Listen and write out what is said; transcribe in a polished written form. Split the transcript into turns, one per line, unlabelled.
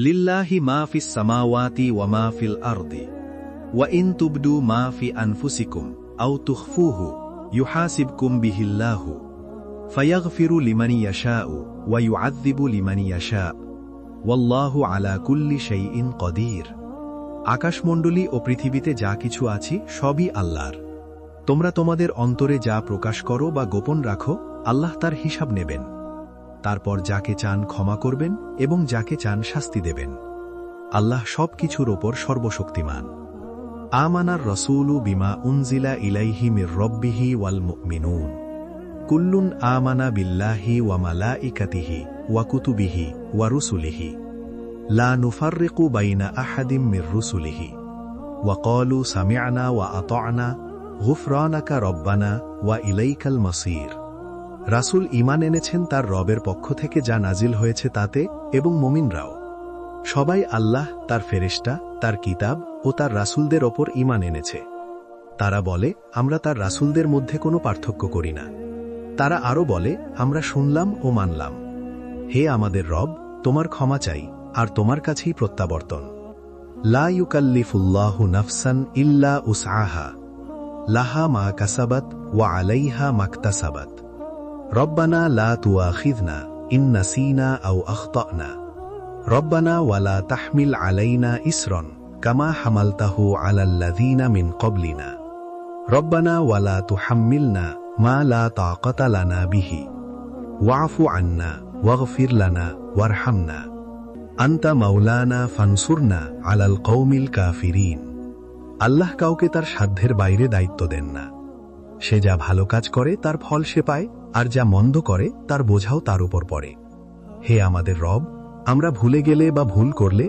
লিল্লাহি মা ফিস সামাওয়াতি ওয়া মা ফিল আরদি ওয়া ইন তুবদু মা ফি আনফুসিকুম আও তুখফুহু ইউহাসিবকুম বিহিল্লাহু ফায়াগফিরু লিমান ইয়াশাউ ওয়া ইউআযযিবু লিমান ইয়াশা ওয়াল্লাহু আলা কুল্লি শাইইন কদির। আকাশমণ্ডলী ও পৃথিবীতে যা কিছু আছে সবই আল্লাহর। তোমরা তোমাদের অন্তরে যা প্রকাশ করো বা গোপন রাখো, আল্লাহ তার হিসাব নেবেন। তারপর যাকে চান ক্ষমা করবেন এবং যাকে চান শাস্তি দেবেন। আল্লাহ সব কিছুর ওপর সর্বশক্তিমান। আমানার রসূলু বিমা উনজিলা ইলাইহি মির রব্বিহি ওয়াল মুমিনুন কুল্লুন আমানা বিল্লাহি ওয়া মালাইকাতিহি ওয়া কুতুবিহি ওয়া রুসুলিহি লা নুফাররিকু বাইনা আহাদিম মির রুসুলিহি ওয়া ক্বালু সামি'না ওয়া আতা'না গুফরানাকা রব্বানা ওয়া ইলাইকাল মাসির। রাসূল ঈমান এনেছেন তার রবের পক্ষ থেকে যা নাজিল হয়েছে তাতে, এবং মুমিনরাও সবাই আল্লাহ, তার ফেরেশতা, তার কিতাব ও তার রাসূলদের ওপর ঈমান এনেছে। তারা বলে, আমরা তার রাসূলদের মধ্যে কোনো পার্থক্য করি না। তারা আরও বলে, আমরা শুনলাম ও মানলাম। হে আমাদের রব, তোমার ক্ষমা চাই, আর তোমার কাছেই প্রত্যাবর্তন। লা ইউকাল্লিফুল্লাহু নাফসান ইল্লা উসআহা লাহা মা কাসাবাত ওয়া আলাইহা মাকতাসাবাত রব্বানা লা তুআখিযনা ইন নাসিনা আও আখতানা রব্বানা ওয়ালা তাহমিল আলাইনা ইসরন কামা হামালতাহু আলাল্লাযীনা মিন ক্বাবলিনা রব্বানা ওয়ালা তুহাম্মিলনা মা লা তাকাতা লানা বিহি ওয়াফু আন্না ওয়াগফির লানা ওয়ারহামনা আনতা মাওলানা ফানসুরনা আলাল কওমিল কাফিরিন। আল্লাহ কাউকে তার সাধ্যের বাইরে দায়িত্ব দেন না। সে যা ভালো কাজ করে তার ফল সে পায়, আর যা মন্দ করে তার বোঝাও তার উপর পড়ে। হে আমাদের রব, আমরা ভুলে গেলে বা ভুল করলে